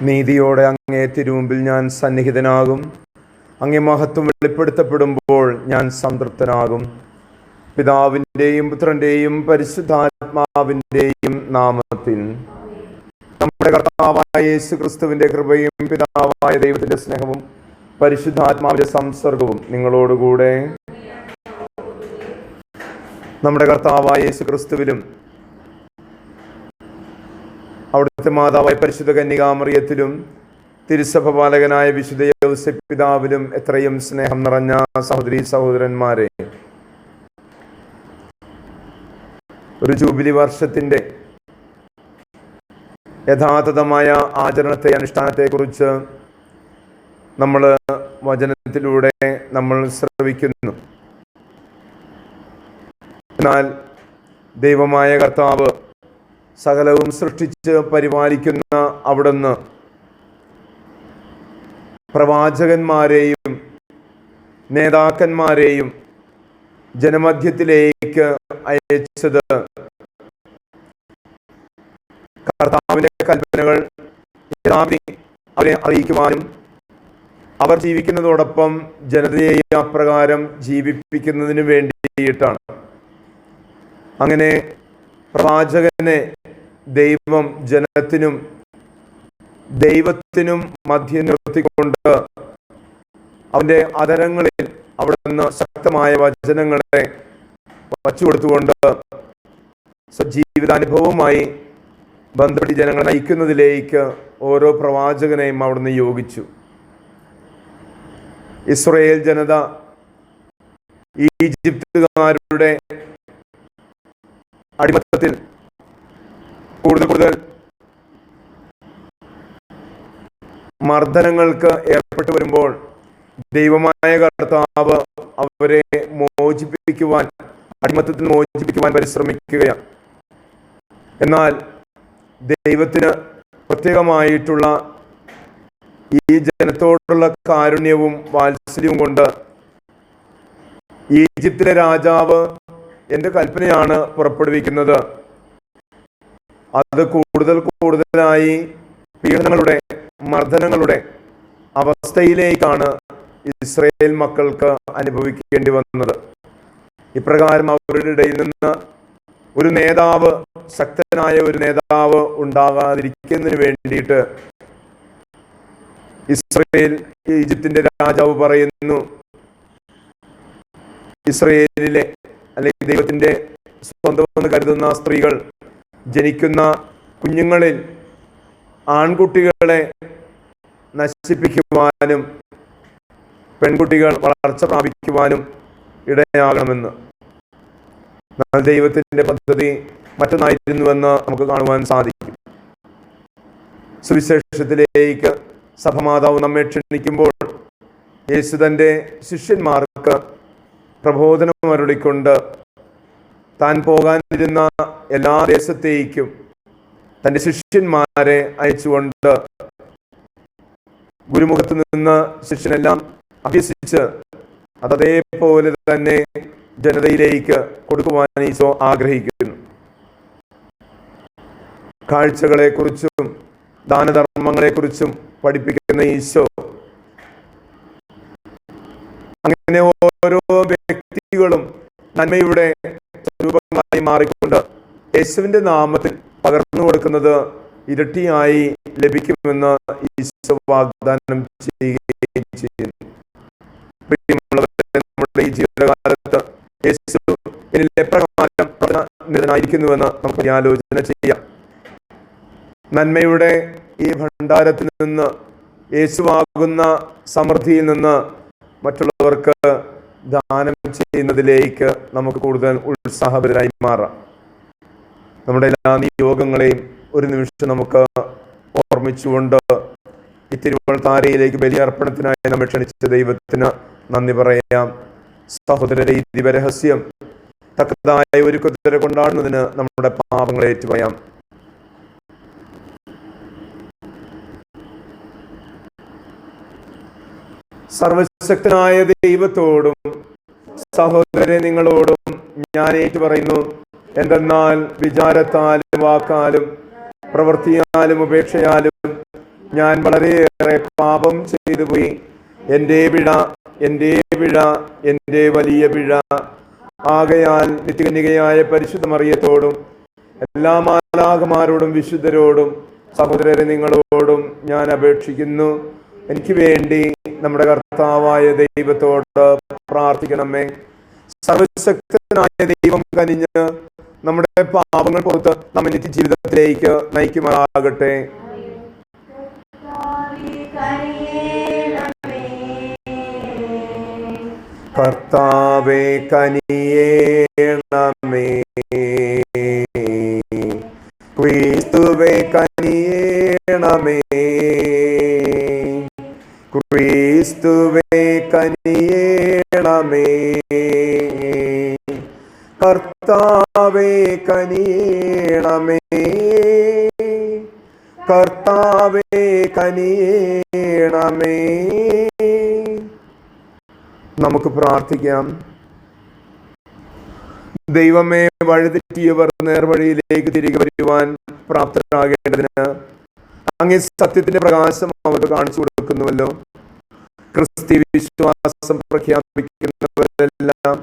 നീതിയോടെ അങ്ങേ തിരുമുമ്പിൽ ഞാൻ സന്നിഹിതനാകും. അങ്ങേ മഹത്വം വെളിപ്പെടുത്തപ്പെടുമ്പോൾ ഞാൻ സംതൃപ്തനാകും. പിതാവിൻ്റെയും പുത്രൻ്റെയും പരിശുദ്ധാത്മാവിൻ്റെയും നാമത്തിൽ. നമ്മുടെ കർത്താവായ യേശു ക്രിസ്തുവിൻ്റെ കൃപയും പിതാവായ ദൈവത്തിൻ്റെ സ്നേഹവും പരിശുദ്ധാത്മാവിൻ്റെ സംസർഗവും നിങ്ങളോടുകൂടെ. നമ്മുടെ കർത്താവായ യേശു ക്രിസ്തുവിലും അവിടുത്തെ മാതാവായ പരിശുദ്ധ കന്യകാമറിയത്തിലും തിരുസഭ പാലകനായ വിശുദ്ധ യൗസേപ്പ് പിതാവിലും എത്രയും സ്നേഹം നിറഞ്ഞ സഹോദരീ സഹോദരന്മാരെ, ഒരു ജൂബിലി വർഷത്തിൻ്റെ യഥാർത്ഥമായ ആചരണത്തെ, അനുഷ്ഠാനത്തെക്കുറിച്ച് നമ്മൾ വചനത്തിലൂടെ നമ്മൾ ശ്രവിക്കുന്നു. എന്നാൽ ദൈവമായ കർത്താവ് സകലവും സൃഷ്ടിച്ച് പരിപാലിക്കുന്ന അവിടുന്ന് പ്രവാചകന്മാരെയും നേതാക്കന്മാരെയും ജനമധ്യത്തിലേക്ക് അയച്ചത് കർത്താവിൻ്റെ കൽപ്പനകൾ അവരെ അറിയിക്കുവാനും അവർ ജീവിക്കുന്നതോടൊപ്പം ജനതയെ അപ്രകാരം ജീവിപ്പിക്കുന്നതിന് വേണ്ടിയിട്ടാണ്. അങ്ങനെ പ്രവാചകനെ ദൈവം ജനത്തിനും ദൈവത്തിനും മധ്യം നിർത്തിക്കൊണ്ട് അവൻ്റെ അധരങ്ങളിൽ അവിടുന്ന് ശക്തമായ വചനങ്ങളെ വച്ചു കൊടുത്തുകൊണ്ട് ജീവിതാനുഭവവുമായി ബന്ധപ്പെട്ട് ജനങ്ങളെ നയിക്കുന്നതിലേക്ക് ഓരോ പ്രവാചകനെയും അവിടുന്ന് യോഗിച്ചു. ഇസ്രായേൽ ജനത ഈജിപ്തുകാരുടെ അടിമത്തത്തിൽ കൂടുതൽ മർദ്ദനങ്ങൾക്ക് ഏർപ്പെട്ടു വരുമ്പോൾ ദൈവമായ കർത്താവ് അവരെ മോചിപ്പിക്കുവാൻ, അടിമത്തത്തിൽ മോചിപ്പിക്കുവാൻ പരിശ്രമിക്കുകയാണ്. എന്നാൽ ദൈവത്തിന് പ്രത്യേകമായിട്ടുള്ള ഈ ജനത്തോടുള്ള കാരുണ്യവും വാത്സല്യവും കൊണ്ട് ഈജിപ്തിലെ രാജാവ് എന്ത് കൽപ്പനയാണ് പുറപ്പെടുവിക്കുന്നത്, അത് കൂടുതലായി പീഡനങ്ങളുടെ, മർദ്ദനങ്ങളുടെ അവസ്ഥയിലേക്കാണ് ഇസ്രായേൽ മക്കൾക്ക് അനുഭവിക്കേണ്ടി വന്നത്. ഇപ്രകാരം അവരുടെ ഇടയിൽ നിന്ന് ഒരു നേതാവ്, ശക്തനായ ഒരു നേതാവ് ഉണ്ടാകാതിരിക്കുന്നതിന് വേണ്ടിയിട്ട് ഈജിപ്തിന്റെ രാജാവ് പറയുന്നു, ഇസ്രായേലിലെ അല്ലെങ്കിൽ ദൈവത്തിന്റെ സ്വന്തമെന്ന് കരുതുന്ന സ്ത്രീകൾ ജനിക്കുന്ന കുഞ്ഞുങ്ങളിൽ ആൺകുട്ടികളെ നശിപ്പിക്കുവാനും പെൺകുട്ടികൾ വളർച്ച പ്രാപിക്കുവാനും ഇടയാകണമെന്ന്. എന്നാൽ ദൈവത്തിൻ്റെ പദ്ധതി മറ്റൊന്നായിരുന്നുവെന്ന് നമുക്ക് കാണുവാൻ സാധിക്കും. സുവിശേഷത്തിലേക്ക് സഭമാതാവ് നമ്മെ ക്ഷണിക്കുമ്പോൾ യേശു തൻ്റെ ശിഷ്യന്മാർക്ക് പ്രബോധനം അരുളിക്കൊണ്ട് താൻ പോകാനിരുന്ന എല്ലാ ദേശത്തേക്കും തൻ്റെ ശിഷ്യന്മാരെ അയച്ചുകൊണ്ട് ഗുരുമുഖത്ത് നിന്ന് ശിഷ്യനെല്ലാം അഭ്യസിച്ച് അതേപോലെ തന്നെ ജനതയിലേക്ക് കൊടുക്കുവാൻ ഈശോ ആഗ്രഹിക്കുന്നു. കാഴ്ചകളെക്കുറിച്ചും ദാനധർമ്മങ്ങളെക്കുറിച്ചും പഠിപ്പിക്കുന്ന ഈശോ അങ്ങനെ ഓരോ വ്യക്തികളും നന്മയുടെ സ്വരൂപങ്ങളായി മാറിക്കൊണ്ട് യേശുവിൻ്റെ നാമത്തിൽ പകർന്നു കൊടുക്കുന്നത് ഇരട്ടിയായി ലഭിക്കുമെന്ന് ഈശോ വാഗ്ദാനം ചെയ്യുകയും ചെയ്യുന്നു. നമ്മുടെ ഈ ജീവിതകാലത്ത് യേശു എന്നിൽ എപ്രകാരം നിരതനായിരിക്കുന്നുവെന്ന് നമുക്ക് ആലോചന ചെയ്യാം. നന്മയുടെ ഈ ഭണ്ഡാരത്തിൽ നിന്ന്, യേശുവാകുന്ന സമൃദ്ധിയിൽ നിന്ന് മറ്റുള്ളവർക്ക് ദാനം ചെയ്യുന്നതിലേക്ക് നമുക്ക് കൂടുതൽ ഉത്സാഹപരമായി മാറാം. നമ്മുടെ എല്ലാ നിയോഗങ്ങളെയും ഒരു നിമിഷം നമുക്ക് ഓർമ്മിച്ചുകൊണ്ട് ഈ തിരുവൾത്താരയിലേക്ക് ബലിയർപ്പണത്തിനായി നമ്മെ ക്ഷണിച്ച ദൈവത്തിന് നന്ദി പറയാം. സഹോദരരെ, ഈ ദിവരഹസ്യം തക്കതായ ഒരുക്കത്തിനെ കൊണ്ടാടുന്നതിന് നമ്മുടെ പാപങ്ങളെ ഏറ്റുപറയാം. സർവശക്തനായ ദൈവത്തോടും സഹോദരരെ നിങ്ങളോടും ഞാൻ ഏറ്റുപറയുന്നു, എന്തെന്നാൽ വിചാരത്താലും വാക്കാലും പ്രവൃത്തിയാലും ഉപേക്ഷയാലും ഞാൻ വളരെയേറെ പാപം ചെയ്തു പോയി. എൻ്റെ പിഴ, എൻ്റെ പിഴ, എൻ്റെ വലിയ പിഴ. ആകയാൽ നിത്യകന്യകയായ പരിശുദ്ധ മറിയത്തോടും എല്ലാ മാലാഖമാരോടും വിശുദ്ധരോടും സഹോദരരെ നിങ്ങളോടും ഞാൻ അപേക്ഷിക്കുന്നു, എനിക്ക് വേണ്ടി നമ്മുടെ കർത്താവായ ദൈവത്തോട് പ്രാർത്ഥിക്കണമേ. സർവശക്തനായ ദൈവം കനിഞ്ഞ് നമ്മുടെ പാപങ്ങൾ പുറത്ത് നമ്മെ നിത്യജീവിതത്തിലേക്ക് നയിക്കുമാറാകട്ടെ. കർത്താവേ കനിയേണമേ, ക്രിസ്തുവേ കനിയേണമേ, ക്രിസ്തുവേ കനിയേണമേ, കർത്താവേ കനിയേണമേ, കർത്താവേ കനിയേണമേ. നമുക്ക് പ്രാർത്ഥിക്കാം. ദൈവമേ, വഴിതെറ്റിയവർ നേർവഴിയിലേക്ക് തിരികെ വരുവാൻ പ്രാപ്തരാകേണ്ടതിന് അങ്ങേ സത്യത്തിന്റെ പ്രകാശം അവർക്ക് കാണിച്ചു കൊടുക്കുന്നുവല്ലോ. ക്രിസ്തീയ വിശ്വാസം പ്രഖ്യാപിക്കുന്നവരെല്ലാം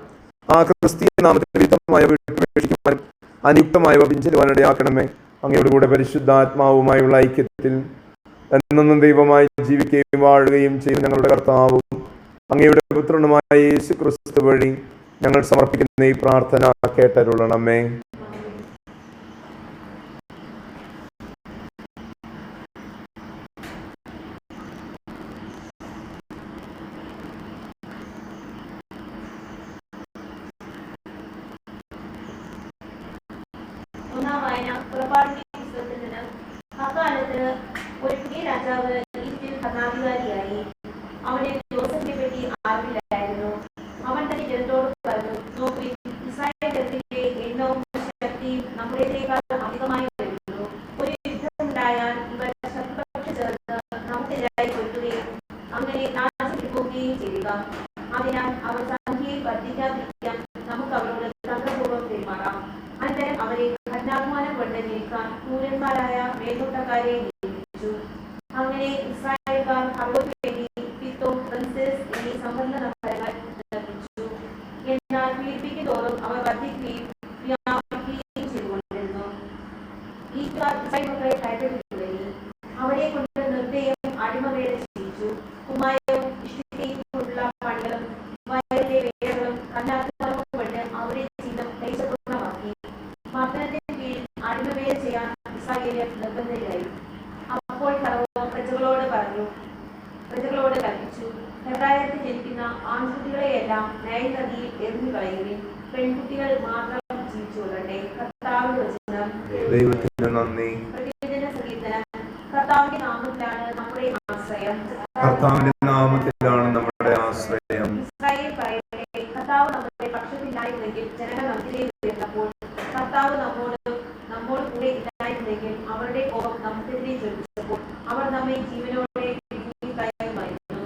ആ ക്രിസ്തീയ നാമത്തിന് വിരുദ്ധമായ വിട്ടുവീഴ്ചയ്ക്കുവാനും അനുയുക്തമായ പിഞ്ചലുവാൻ ഇടയാക്കണമേ. അങ്ങയുടെ കൂടെ പരിശുദ്ധാത്മാവുമായുള്ള ഐക്യത്തിൽ എന്നെന്നും ദൈവമായി ജീവിക്കുകയും വാഴുകയും ചെയ്യും ഞങ്ങളുടെ കർത്താവും അങ്ങയുടെ പുത്രനുമായ യേശു ക്രിസ്തു വഴി ഞങ്ങൾ സമർപ്പിക്കുന്ന ഈ പ്രാർത്ഥന കേട്ടരുളണമേ. അക്കാലത്ത് ഒരു പുതിയ രാജാവ് ഈജിപ്തിൽ ഭരണാധികാരിയായി. അവനെ ജോസഫിനെ പറ്റി അറിവില്ലായിരുന്നു. അവൻ തന്റെ ജനത്തോട് പറഞ്ഞു, നോക്കൂ, ഇസ്രായേൽ ജനത്തിന്റെ എണ്ണവും ശക്തിയും നമ്മുടേതിനേക്കാൾ അധികമായി വരുന്നു. ഒരു യുദ്ധമുണ്ടായാൽ ഇവർ ശത്രുപക്ഷ ചേർന്ന് നമുക്കെതിരായി കൊല്ലുകയും അങ്ങനെ നാശം വിൽക്കുകയും ചെയ്യുക. അതിനാൽ അവർ സംഖ്യയിൽ വർദ്ധിക്കാതിരിക്കാൻ നമുക്ക് അവരോട് തന്ത്രപൂർവ്വം പെരുമാറാം. അനന്തരം അവരെ കഠിനാഭിമാനം കൊണ്ട് നീക്കാൻ ക്രൂരന്മാരായ മേൽനോട്ടക്കാരെ നിയമിച്ചു. അങ്ങനെ ഇസ്രായേൽക്കാർ അവർക്ക് വേണ്ടി പിത്തോം, റംസേസ് എന്നീ സമ്പന്ന നഗരങ്ങൾ നിർമ്മിച്ചു. എന്നാൽ പീഡിപ്പിക്കുന്തോറും അവർ വർദ്ധിക്കുകയും വ്യാപിക്കുകയും ചെയ്തുകൊണ്ടിരുന്നു. ഈ ഇസ്രായേൽ മക്കളെ കയറ്റെടുക്കുകയും അവരെ കൊണ്ട് നിർദ്ദയം അടിമവേല ചെയ്യിച്ചു. കുമ്മായവും ഇഷ്ടികയും കൊണ്ടുള്ള പണികളും വയലിലെ വേലകളും കന്നാത്തുകളും കൊണ്ട് അവരെ ജീവിതം ക്ലേശപൂർണ്ണമാക്കി. മർദ്ദനത്തിന് കീഴിൽ അടിമവേല ചെയ്യാൻ ഇസ്രായേലിയർ നിർബന്ധിതരായി. അപ്പോൾ ഫറവോൻ പ്രജകളോട് കൽപ്പിച്ചു, ഹെബ്രായത്തിൽ ജനിക്കുന്ന ആൺകുട്ടികളെയെല്ലാം നൈൽ നദിയിൽ എറിഞ്ഞു കളയുകയും പെൺകുട്ടികൾ മാത്രം ജീവിച്ചു കൊള്ളട്ടെ. കർത്താവിന്റെ വചനം. ദൈവത്തിന് നന്ദി. പ്രതിവചന സങ്കീർത്തനം. കർത്താവിന്റെ നാമത്തിലാണ് നമ്മുടെ ആശ്രയം. കർത്താവിന്റെ നാമത്തിലാണ് നമ്മുടെ ആശ്രയം. ഇസ്രായേൽ പറയട്ടെ, കർത്താവ് നമ്മുടെ പക്ഷത്തില്ലായിരുന്നെങ്കിൽ ജനങ്ങൾ നമുക്കെതിരെ ഉയർന്നപ്പോൾ, കർത്താവ് നമ്മോട് കൂടെ ഇല്ലായിരുന്നെങ്കിൽ അവരുടെ കോപം നമുക്കെതിരെ ജ്വലിച്ചപ്പോൾ അവർ നമ്മെ ജീവനോടെ കളയുമായിരുന്നു.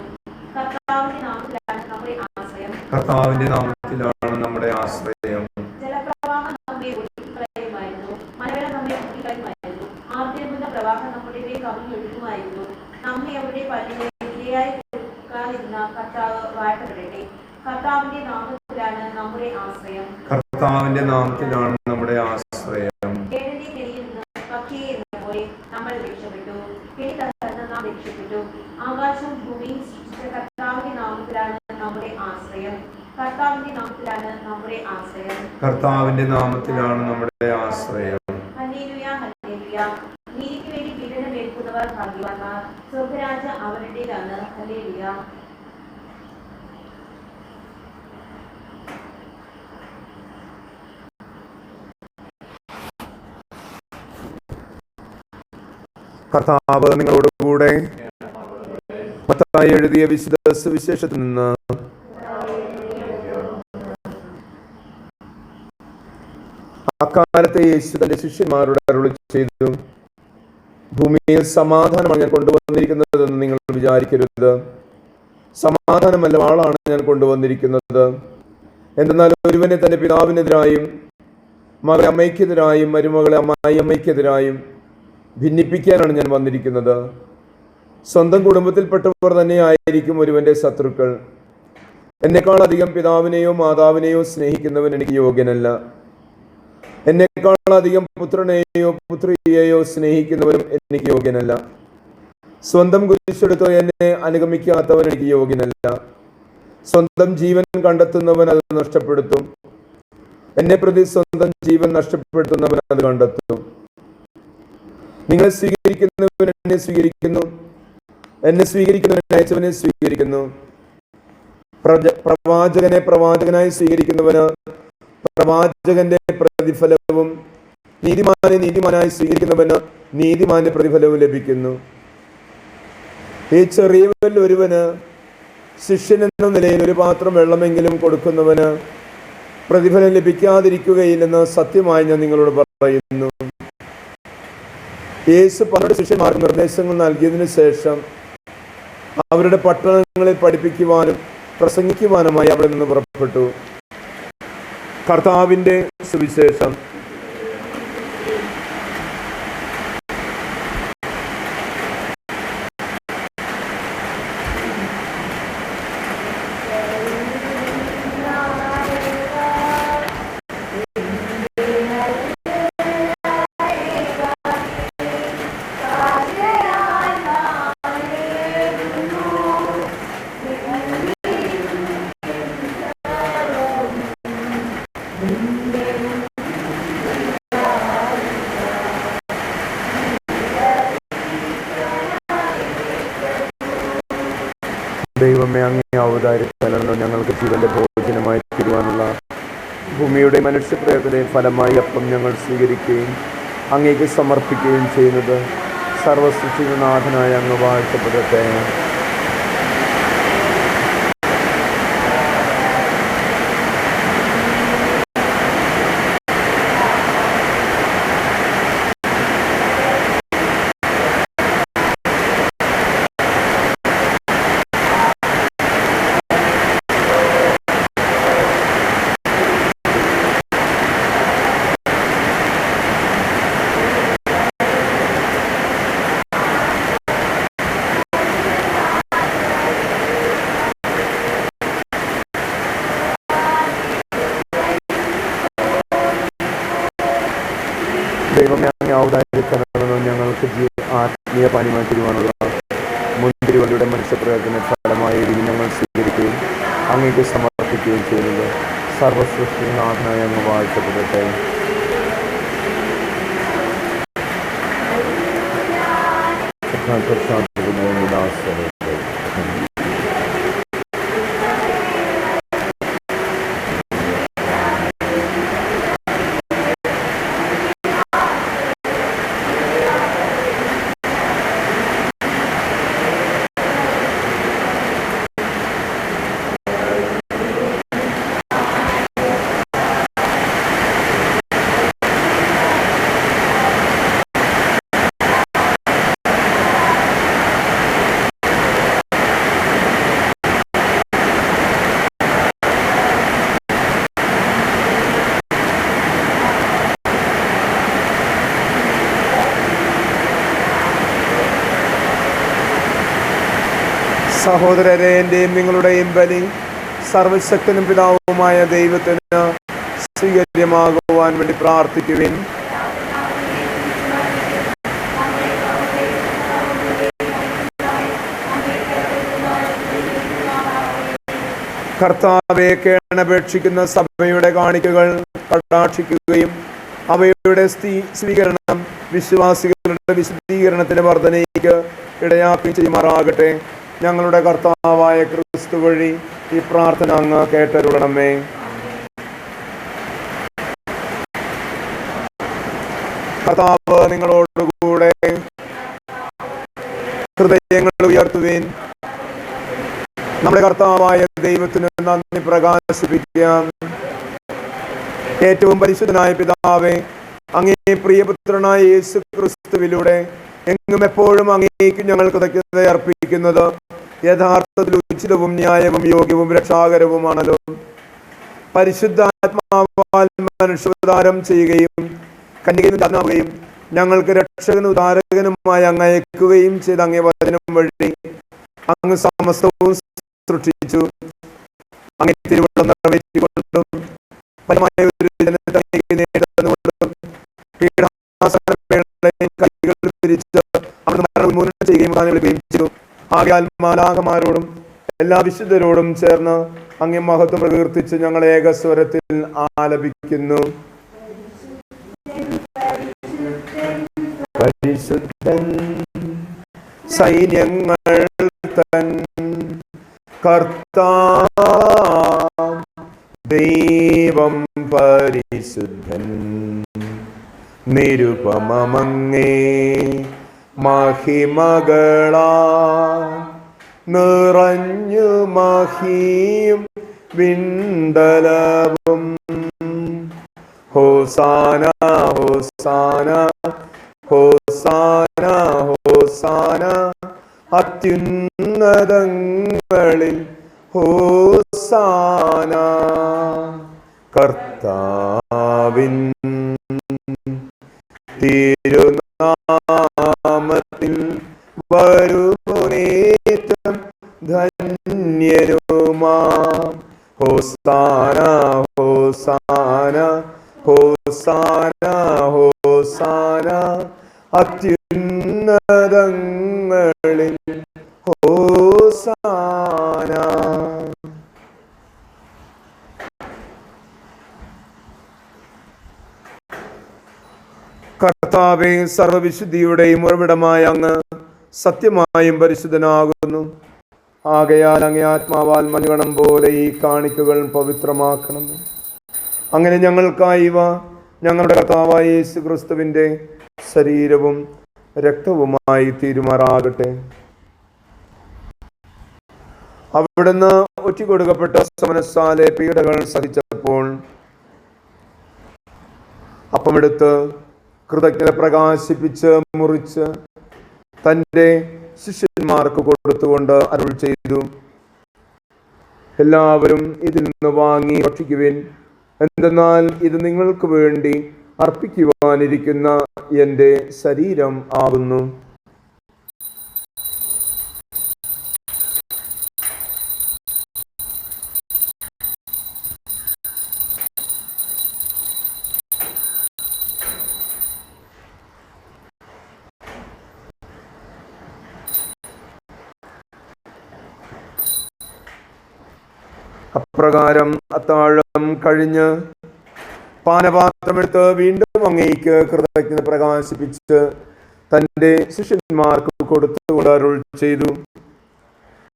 കർത്താവിന്റെ നാമത്തിലാണ് നമ്മുടെ ആശ്രയം. കർത്താവിന്റെ നാമത്തിലാണ് നമ്മുടെ ആശ്രയം. ജലപ്രവാഹം നമ്മെ ഒഴുക്കിക്കളയുമായിരുന്നു, മലവെള്ളം നമ്മെ ഒഴുക്കിക്കളയുമായിരുന്നു, ആർത്തിരമ്പുന്ന പ്രവാഹം നമ്മുടെ മേൽ കവിഞ്ഞൊഴുകുമായിരുന്നു. നമ്മെ അവരുടെ പല്ലിനെ ഇരയായി കൊടുക്കാതിരുന്ന കർത്താവ് വാഴ്ത്തപ്പെടട്ടെ. കർത്താവിന്റെ നാമത്തിലാണ് നമ്മുടെ ആശ്രയം. കർത്താവിന്റെ നാമത്തിലാണ് നമ്മുടെ ആശ്രയം. ഏഴന്റെ കെണിയിൽ നിന്ന് പക്ഷിയെ എന്ന പോലെ നമ്മൾ രക്ഷപ്പെട്ടു. കെണി തകർന്ന് നാം രക്ഷപ്പെട്ടു. ആകാശം ഭൂമിയും സൃഷ്ടിച്ച കർത്താവിന്റെ നാമത്തിലാണ് നമ്മുടെ ആശ്രയം. കർത്താവിന്റെ നാമത്തിലാണ് നമ്മുടെ ആശ്രയം. കർത്താവിന്റെ നാമത്തിലാണ് നമ്മുടെ ആശ്രയം. Hallelujah, hallelujah. നീതിക്ക് വേണ്ടി പീഡനമേൽക്കുന്നവർ ഭാഗ്യവാന്മാർ, സ്വർഗ്ഗരാജ അവരുടേതാണ്. ഹല്ലേലൂയ. കർത്താവ് നിങ്ങളോടുകൂടെ. മത്തായി എഴുതിയ വിശുദ്ധ സുവിശേഷത്തിൽ നിന്ന്. അക്കാലത്തെ യേശു തന്റെ ശിഷ്യന്മാരോട് അരുളി ചെയ്തു, ഭൂമിയിൽ സമാധാനമാണ് ഞാൻ കൊണ്ടുവന്നിരിക്കുന്നതെന്ന് നിങ്ങൾ വിചാരിക്കരുത്. സമാധാനമല്ല, വാളാണ് ഞാൻ കൊണ്ടുവന്നിരിക്കുന്നത്. എന്തെന്നാൽ ഒരുവനെ തന്റെ പിതാവിനെതിരായും മകളെ അമ്മയ്ക്കെതിരായും മരുമകളെ അമ്മായി അമ്മയ്ക്കെതിരായും ഭിന്നിപ്പിക്കാനാണ് ഞാൻ വന്നിരിക്കുന്നത്. സ്വന്തം കുടുംബത്തിൽപ്പെട്ടവർ തന്നെ ആയിരിക്കും ഒരുവന്റെ ശത്രുക്കൾ. എന്നെക്കാൾ അധികം പിതാവിനെയോ മാതാവിനെയോ സ്നേഹിക്കുന്നവൻ എനിക്ക് യോഗ്യനല്ല. എന്നെക്കാൾ അധികം പുത്രനെയോ പുത്രിയെയോ സ്നേഹിക്കുന്നവനും എനിക്ക് യോഗ്യനല്ല. സ്വന്തം കുരിശെടുത്ത് എന്നെ അനുഗമിക്കാത്തവൻ എനിക്ക് യോഗ്യനല്ല. സ്വന്തം ജീവൻ കണ്ടെത്തുന്നവൻ അത് നഷ്ടപ്പെടുത്തും. എന്നെ പ്രതി സ്വന്തം ജീവൻ നഷ്ടപ്പെടുത്തുന്നവൻ അത് കണ്ടെത്തും. നിങ്ങളെ സ്വീകരിക്കുന്നവൻ എന്നെ സ്വീകരിക്കുന്നു, എന്നെ സ്വീകരിക്കുന്നവൻ അയച്ചവനെ സ്വീകരിക്കുന്നു. പ്രവാചകനെ പ്രവാചകനായി സ്വീകരിക്കുന്നവന് പ്രവാചകന്റെ പ്രതിഫലവും നീതിമാനെ നീതിമാനായി സ്വീകരിക്കുന്നവന് നീതിമാന്റെ പ്രതിഫലവും ലഭിക്കുന്നു. ഈ ചെറിയവരിൽ ഒരുവന് ശിഷ്യൻ എന്ന നിലയിൽ ഒരു പാത്രം വെള്ളമെങ്കിലും കൊടുക്കുന്നവന് പ്രതിഫലം ലഭിക്കാതിരിക്കുകയില്ലെന്ന് സത്യമായി ഞാൻ നിങ്ങളോട് പറയുന്നു. യേശു 12 ശിഷ്യന്മാർക്ക് നിർദ്ദേശങ്ങൾ നൽകിയതിനു ശേഷം അവരുടെ പട്ടണങ്ങളിൽ പഠിപ്പിക്കുവാനും പ്രസംഗിക്കുവാനുമായി അവിടെ നിന്ന് പുറപ്പെട്ടു. കർത്താവിൻ്റെ സുവിശേഷം. ദൈവമേ, അങ്ങേ ഔദാര്യത്താലല്ലോ ഞങ്ങൾക്ക് ജീവന്റെ ഭോജനമായി തീരുവാനുള്ള ഭൂമിയുടെ മനുഷ്യപ്രയത്നത്തെ ഫലമായി അപ്പം ഞങ്ങൾ സ്വീകരിക്കുകയും അങ്ങേക്ക് സമർപ്പിക്കുകയും ചെയ്യുന്നത്. സർവസൃഷ്ടിനാഥനായ അങ്ങ് വാഴ്ത്തപ്പെടട്ടെ. ദൈവമേ, അങ്ങേ ഔദാര്യത്താലല്ലോ ഞങ്ങൾക്ക് ആത്മീയ പാനീയമായി തീരുവാനുള്ള മുന്തിരിവള്ളിയുടെ മനുഷ്യപ്രയത്ന ഫലമായി ഞങ്ങൾ സ്വീകരിക്കുകയും അങ്ങേക്ക് സമർപ്പിക്കുകയും ചെയ്യുന്നത്. സർവസൃഷ്ടിനാഥനായ അങ്ങ് വാഴ്ത്തപ്പെടട്ടെ. സഹോദരരെ, എൻ്റെയും നിങ്ങളുടെയും ബലി സർവശക്തനും പിതാവുമായ ദൈവത്തിന് സ്വീകാര്യമാകുവാൻ വേണ്ടി പ്രാർത്ഥിക്കുവിൻ. കർത്താവെ, കേണപേക്ഷിക്കുന്ന സഭയുടെ കാണിക്കകൾ കടാക്ഷിക്കുകയും അവയുടെ സ്വീകരണം വിശ്വാസികളുടെ വിശുദ്ധീകരണത്തിന് വർധനയ്ക്ക് ഇടയാക്കുകയും ചെയ്യുമാറാകട്ടെ. ഞങ്ങളുടെ കർത്താവായ ക്രിസ്തു വഴി ഈ പ്രാർത്ഥന അങ്ങ് കേട്ടരുളണമേ. കർത്താവ് നിങ്ങളോടുകൂടെ. ഹൃദയങ്ങൾ ഉയർത്തുവിൻ. നമ്മുടെ കർത്താവായ ദൈവത്തിന് നന്ദി പ്രകാശിപ്പിക്കാം. ഏറ്റവും പരിശുദ്ധനായ പിതാവേ, അങ്ങേ പ്രിയപുത്രനായ യേശു ക്രിസ്തുവിലൂടെ എങ്ങും എപ്പോഴും അങ്ങേക്ക് ഞങ്ങൾ കൃതജ്ഞത അർപ്പിക്കുന്നത് യഥാർത്ഥത്തിൽ ഉചിതവും ന്യായവും യോഗ്യവും രക്ഷാകരവുമാണല്ലോ. പരിശുദ്ധാത്മാവാൽ മനുഷ്യാവതാരം ചെയ്യുകയും കന്യകയിൽ നിന്നാവുകയും ഞങ്ങൾക്ക് രക്ഷകനും ഉദാരകനുമായി അങ്ങ് അയക്കുകയും ചെയ്ത് അങ്ങേ വചനം വഴി അങ്ങ് സമസ്തവും സൃഷ്ടിച്ചു. അങ്ങേ തിരുവള്ളം നിറവേറ്റിക്കൊണ്ടും പരമായ ഒരു ജനത്തെ നേടുന്നതുകൊണ്ടും കൈകൾ തിരിച്ച് അവിടെ മരണോന്മൂലനം ചെയ്യുകയും വിളിക്കുകയും ചെയ്തു. ആകയാൽ മാലാഖമാരോടും എല്ലാ വിശുദ്ധരോടും ചേർന്ന് അങ്ങേ മഹത്വം പ്രകീർത്തിച്ച് ഞങ്ങൾ ഏകസ്വരത്തിൽ ആലപിക്കുന്നു. പരിശുദ്ധൻ സൈന്യങ്ങൾ തൻ കർത്താവ് ദൈവം പരിശുദ്ധൻ നിരുപമമങ്ങേ മഹിമകളാ നിറഞ്ഞു മഹിയും വിണ്ടലവും. ഹോസാന ഹോസാന ഹോസാന ഹോസാന അത്യുന്നതങ്ങളിൽ ഹോസാന. കർത്താവിൻ തിരുനാമത്തിൽ വരുമേറ്റം ധന്യരുമാ. ഹോസാന ഹോസാന ഹോസാന ഹോസാന അത്യുന്നതങ്ങളിൽ ഹോസാന. കർത്താവേ, സർവവിശുദ്ധിയുടെയും ഉറവിടമായ അങ്ങ് സത്യമായും പരിശുദ്ധനാകുന്നു. ആകയാൽ അങ്ങേ ആത്മാവാൽ മഞ്ഞുകണം പോലെ ഈ കാണിക്കകൾ പവിത്രമാക്കണം. അങ്ങനെ ഞങ്ങൾക്കായി ഇവ ഞങ്ങളുടെ കർത്താവായ യേശു ക്രിസ്തുവിൻ്റെ ശരീരവും രക്തവുമായി തീരുമാറാകട്ടെ. അവിടുന്ന് ഒറ്റിക്കൊടുക്കപ്പെട്ട സമനസാലെ പീഡകൾ സഹിച്ചപ്പോൾ അപ്പമെടുത്ത് കൃതജ്ഞത പ്രകാശിപ്പിച്ച് മുറിച്ച് തൻ്റെ ശിഷ്യന്മാർക്ക് കൊടുത്തുകൊണ്ട് അരുൾ ചെയ്തു, എല്ലാവരും ഇതിൽ നിന്ന് വാങ്ങി ഭക്ഷിക്കുവിൻ. എന്തെന്നാൽ ഇത് നിങ്ങൾക്ക് വേണ്ടി അർപ്പിക്കുവാനിരിക്കുന്ന എൻ്റെ ശരീരം ആകുന്നു. അപ്രകാരം അത്താഴം കഴിഞ്ഞ് പാനപാത്രമെടുത്ത് വീണ്ടും അങ്ങേക്ക് കൃതജ്ഞത പ്രകാശിപ്പിച്ച് തൻ്റെ ശിഷ്യന്മാർക്ക് കൊടുത്തുകൊണ്ട് അരുൾ ചെയ്തു,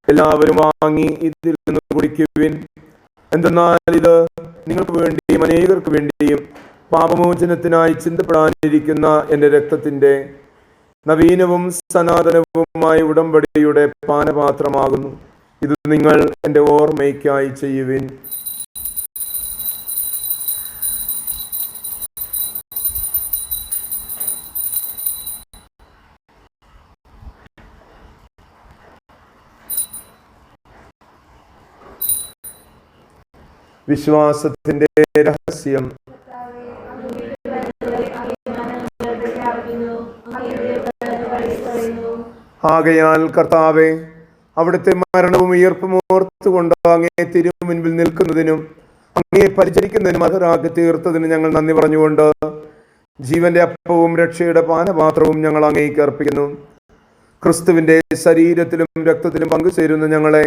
എല്ലാവരും വാങ്ങി ഇതിൽ നിന്ന് കുടിക്കുവിൻ. എന്തെന്നാൽ ഇത് നിങ്ങൾക്ക് വേണ്ടിയും അനേകർക്ക് വേണ്ടിയും പാപമോചനത്തിനായി ചിന്തപ്പെടാനിരിക്കുന്ന എൻ്റെ രക്തത്തിൻ്റെ നവീനവും സനാതനവുമായ ഉടമ്പടിയുടെ പാനപാത്രമാകുന്നു. ഇത് നിങ്ങൾ എൻ്റെ ഓർമ്മയ്ക്കായി ചെയ്യുവിൻ. വിശ്വാസത്തിന്റെ രഹസ്യം. ആകയാൽ കർത്താവേ, അവിടുത്തെ മരണവും ഉയർപ്പും ഓർത്തുകൊണ്ട് അങ്ങേ തിരുമുൻപിൽ നിൽക്കുന്നതിനും അങ്ങയെ പരിചരിക്കുന്നതിനും അർഹരാക്കി തീർത്തതിന് ഞങ്ങൾ നന്ദി പറഞ്ഞുകൊണ്ട് ജീവന്റെ അപ്പവും രക്ഷയുടെ പാനപാത്രവും ഞങ്ങൾ അങ്ങേക്ക് അർപ്പിക്കുന്നു. ക്രിസ്തുവിന്റെ ശരീരത്തിലും രക്തത്തിലും പങ്കുചേരുന്ന ഞങ്ങളെ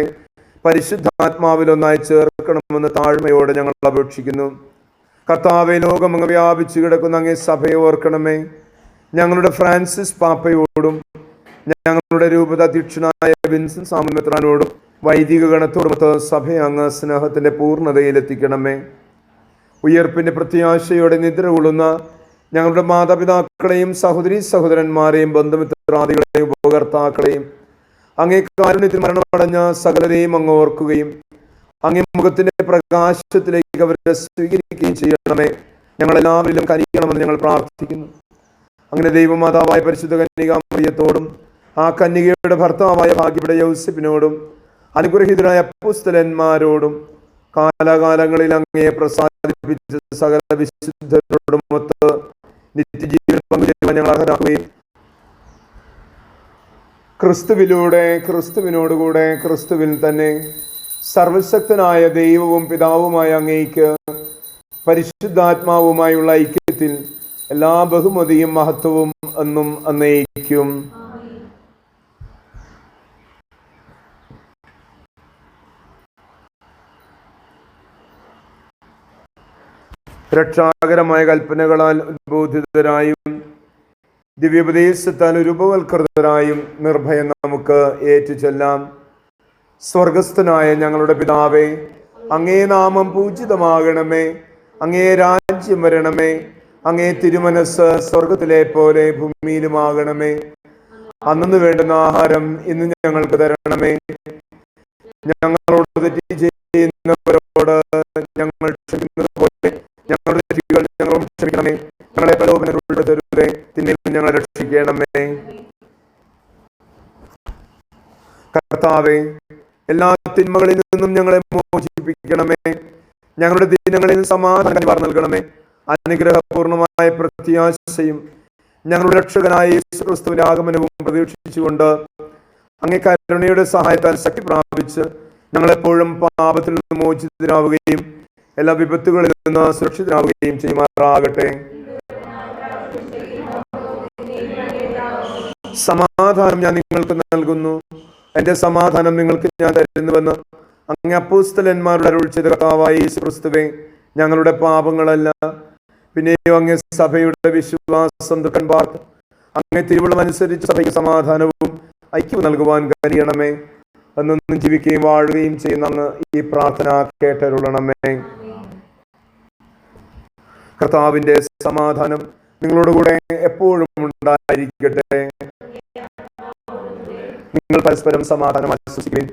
പരിശുദ്ധാത്മാവിലൊന്നായി ചേർക്കണമെന്ന് താഴ്മയോടെ ഞങ്ങൾ അപേക്ഷിക്കുന്നു. കർത്താവെ, ലോകം അങ്ങ് വ്യാപിച്ചു കിടക്കുന്ന അങ്ങേ സഭയെ ഓർക്കണമേ. ഞങ്ങളുടെ ഫ്രാൻസിസ് പാപ്പയോടും ഞങ്ങളുടെ രൂപത അധ്യക്ഷനായ വിൻസെന്റ് സാമുൽ മെത്രാനോടും വൈദിക ഗണത്തോടുമൊത്ത് സഭയെ അങ്ങ് സ്നേഹത്തിന്റെ പൂർണ്ണതയിലെത്തിക്കണമേ. ഉയർപ്പിന്റെ പ്രത്യാശയോടെ നിദ്ര കൊള്ളുന്ന ഞങ്ങളുടെ മാതാപിതാക്കളെയും സഹോദരീ സഹോദരന്മാരെയും ബന്ധുമിത്രാദികളെയും ഉപകർത്താക്കളെയും അങ്ങേ കാരുണ്യത്തിൽ മരണമടഞ്ഞ സകലരെയും അങ്ങ് ഓർക്കുകയും അങ്ങേ മുഖത്തിന്റെ പ്രകാശത്തിലേക്ക് അവരെ സ്വീകരിക്കുകയും ചെയ്യണമേ. ഞങ്ങളെല്ലാവരിലും കനിയണമെന്ന് ഞങ്ങൾ പ്രാർത്ഥിക്കുന്നു. അങ്ങനെ ദൈവമാതാവായ പരിശുദ്ധ കന്യകാമറിയത്തോടും ആ കന്യകയുടെ ഭർത്താവായ ഭാഗ്യപ്പെട്ട യൗസേപ്പിനോടും അനുഗ്രഹീതരായ അപ്പോസ്തലന്മാരോടും കാലാകാലങ്ങളിൽ അങ്ങയെ പ്രസാദിപ്പിച്ച സകല വിശുദ്ധരോടും ഒത്ത് നിത്യജീവൻ പങ്കുചേരുവാൻ ഞങ്ങൾ അർഹരാക്കുകയും ക്രിസ്തുവിലൂടെ ക്രിസ്തുവിനോടുകൂടെ ക്രിസ്തുവിൽ തന്നെ സർവശക്തനായ ദൈവവും പിതാവുമായ അങ്ങേയ്ക്ക് പരിശുദ്ധാത്മാവുമായുള്ള ഐക്യത്തിൽ എല്ലാ ബഹുമതിയും മഹത്വവും എന്നും എന്നേക്കും. രക്ഷാകരമായ കൽപ്പനകളാൽ ഉദ്ബോധിതരായും ദിവ്യോപദേശത്താൽ രൂപവൽകൃതരായും നിർഭയം നമുക്ക് ഏറ്റുചൊല്ലാം. സ്വർഗസ്ഥനായ ഞങ്ങളുടെ പിതാവേ, അങ്ങേ നാമം പൂജിതമാകണമേ, അങ്ങേ രാജ്യം വരണമേ, അങ്ങേ തിരുമനസ് സ്വർഗത്തിലെ പോലെ ഭൂമിയിലുമാകണമേ. അന്നു വേണ്ടുന്ന ആഹാരം ഇന്ന് ഞങ്ങൾക്ക് തരണമേ. ഞങ്ങളോട് തെറ്റ് ചെയ്യുന്നവരോട് ഞങ്ങൾ ക്ഷമിക്കുന്നത് പോലെ ഞങ്ങളുടെ തെറ്റുകൾ ഞങ്ങളോട് ക്ഷമിക്കണമേ. ഞങ്ങളെ പ്രലോഭനത്തിൽ ഉൾപ്പെടുത്തരുതേ, തിന്മയിൽ നിന്ന് ഞങ്ങളെ രക്ഷിക്കണമേ. കർത്താവേ, എല്ലാ തിന്മകളിൽ നിന്നും ഞങ്ങളെ മോചിപ്പിക്കണമേ. ഞങ്ങളുടെ ദിനങ്ങളിൽ സമാധാനം നൽകണമേ. അനുഗ്രഹപൂർണമായ പ്രത്യാശയും ഞങ്ങളുടെ രക്ഷകനായ യേശുക്രിസ്തുവിന്റെ ആഗമനവും പ്രതീക്ഷിച്ചുകൊണ്ട് അങ്ങേ കരുണയുടെ സഹായത്താൽ ശക്തി പ്രാപിച്ച് ഞങ്ങളെപ്പോഴും പാപത്തിൽ നിന്ന് മോചിതരാവുകയും എല്ലാ വിപത്തുകളിൽ നിന്ന് സുരക്ഷിതരാവുകയും ചെയ്യുമാറാകട്ടെ. സമാധാനം ഞാൻ നിങ്ങൾക്ക് നൽകുന്നു, എൻ്റെ സമാധാനം നിങ്ങൾക്ക് ഞാൻ തരുന്നുവെന്ന് അങ്ങേ അപ്പോസ്തലന്മാരുടെ അരുൾ ചെയ്ത കർത്താവായ യേശുക്രിസ്തുവേ, ഞങ്ങളുടെ പാപങ്ങളല്ല പിന്നെയും അങ്ങേ സഭയുടെ വിശ്വാസം തൃക്കൺ പാർത്ത് അങ്ങേ തിരുവുള്ളം അനുസരിച്ച് സഭയ്ക്ക് സമാധാനവും ഐക്യവും നൽകുവാൻ കഴിയണമേ. എന്നും ജീവിക്കുകയും വാഴുകയും ചെയ്യുന്ന അങ്ങ് ഈ പ്രാർത്ഥന കേട്ടരുളണമേ. കർത്താവിന്റെ സമാധാനം നിങ്ങളോടുകൂടെ എപ്പോഴും ഉണ്ടായിരിക്കട്ടെ. നിങ്ങൾ പരസ്പരം സമാധാനം ആശംസിക്കുകയും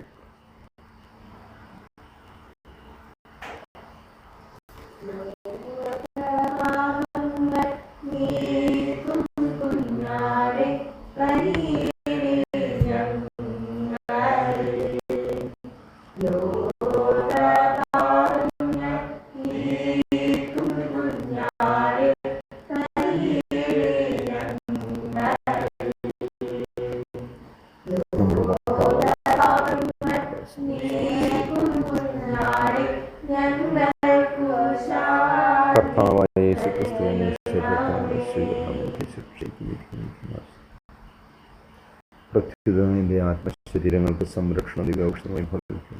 പ്രത്യുതന്റെ ആത്മശരീരങ്ങൾക്ക് സംരക്ഷണം ദിവ്യൗഷധമായി ഭവിക്കും.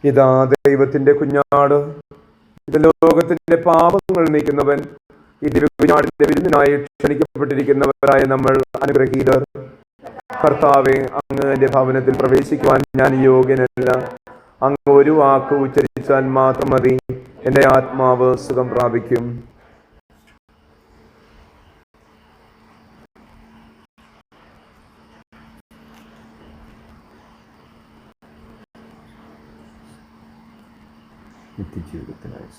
ഇതാ ദൈവത്തിന്റെ കുഞ്ഞാട്, ഇത് ലോകത്തിന്റെ പാപങ്ങൾ നീക്കുന്നവൻ. ഈ ദിവ്യകുഞ്ഞാടിന്റെ വിരുന്നിനായി ക്ഷണിക്കപ്പെട്ടിരിക്കുന്നവരായ നമ്മൾ അനുഗ്രഹീതർ. കർത്താവെ, അങ്ങ് എൻ്റെ ഭവനത്തിൽ പ്രവേശിക്കുവാൻ ഞാൻ യോഗ്യനല്ല. അങ്ങ് ഒരു വാക്ക് ഉച്ചരിച്ചാൽ മാത്രം മതി, എൻ്റെ ആത്മാവ് സുഖം പ്രാപിക്കും. നിത്യജീവിതത്തിനായി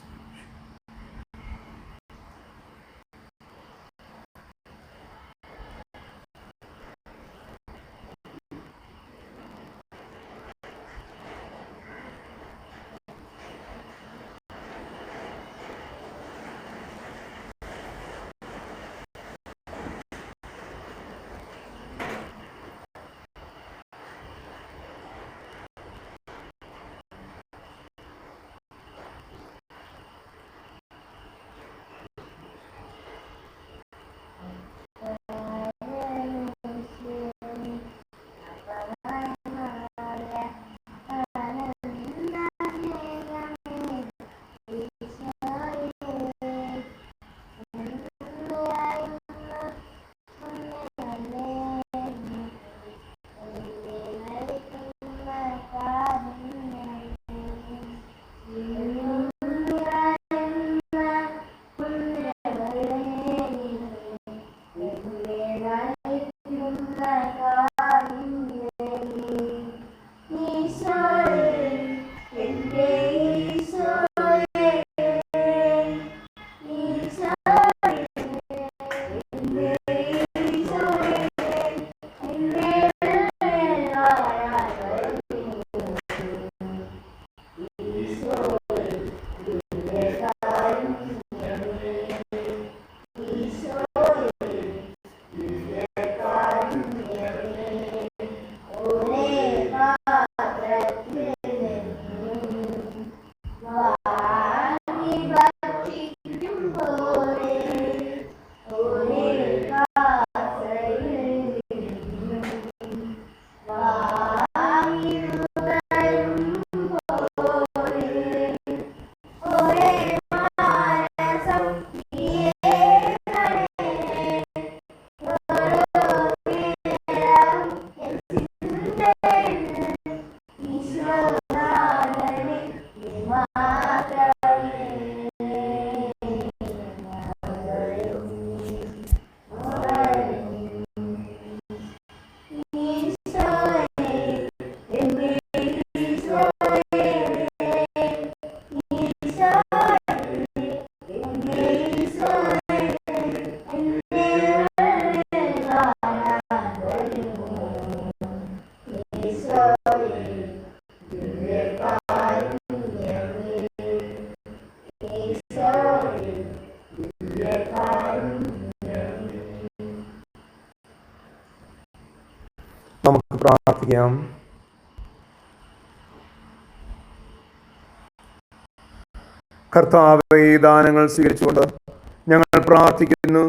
പ്രാർത്ഥിക്കാം. കർത്താവേ, ഈ ദാനങ്ങൾ സ്വീകരിച്ചുകൊണ്ട് ഞങ്ങൾ പ്രാർത്ഥിക്കുന്നു.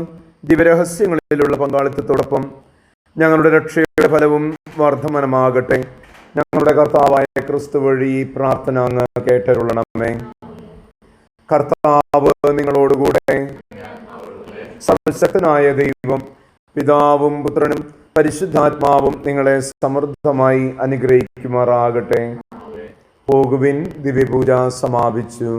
ദിവ്യരഹസ്യങ്ങളിലുള്ള പങ്കാളിത്തത്തോടൊപ്പം ഞങ്ങളുടെ രക്ഷയുടെ ഫലവും വർദ്ധമാനമാകട്ടെ. ഞങ്ങളുടെ കർത്താവായ ക്രിസ്തു വഴി ഈ പ്രാർത്ഥന അങ്ങ് കേട്ടരുളണമേ. കർത്താവ് നിങ്ങളോടുകൂടെ. സർവശക്തനായ ദൈവം പിതാവും പുത്രനും പരിശുദ്ധാത്മാവും നിങ്ങളെ സമൃദ്ധമായി അനുഗ്രഹിക്കുമാറാകട്ടെ. പോകുവിൻ, ദിവ്യപൂജ സമാപിച്ചു.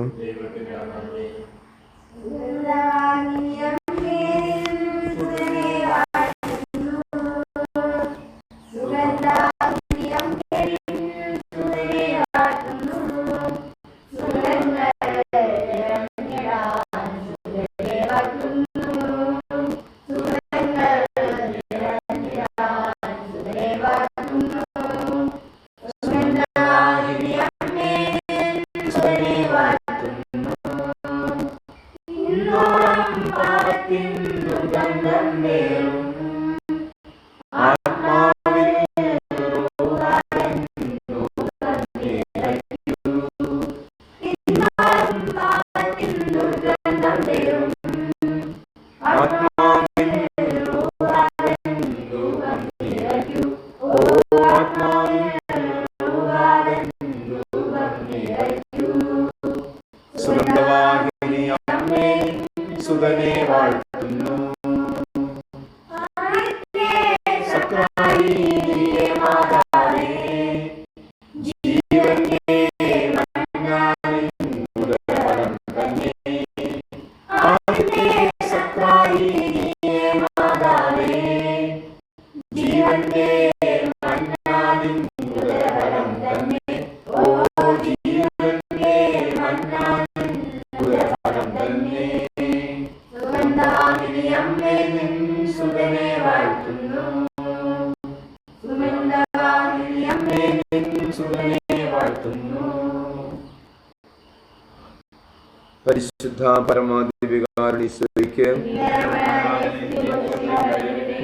പരിശുദ്ധ പരമാധികാരണീശോയ്ക്ക്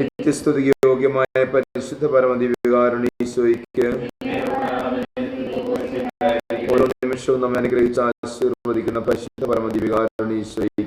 നിത്യസ്തുതിക്ക് യോഗ്യമായ പരിശുദ്ധ പരമദിവ്യകാരുണീശോയ്ക്ക് ഓരോ നിമിഷവും നമ്മെ അനുഗ്രഹിച്ച് ആശീർവദിക്കുന്ന പരിശുദ്ധ പരമദിവ്യകാരുണീശോയ്ക്ക്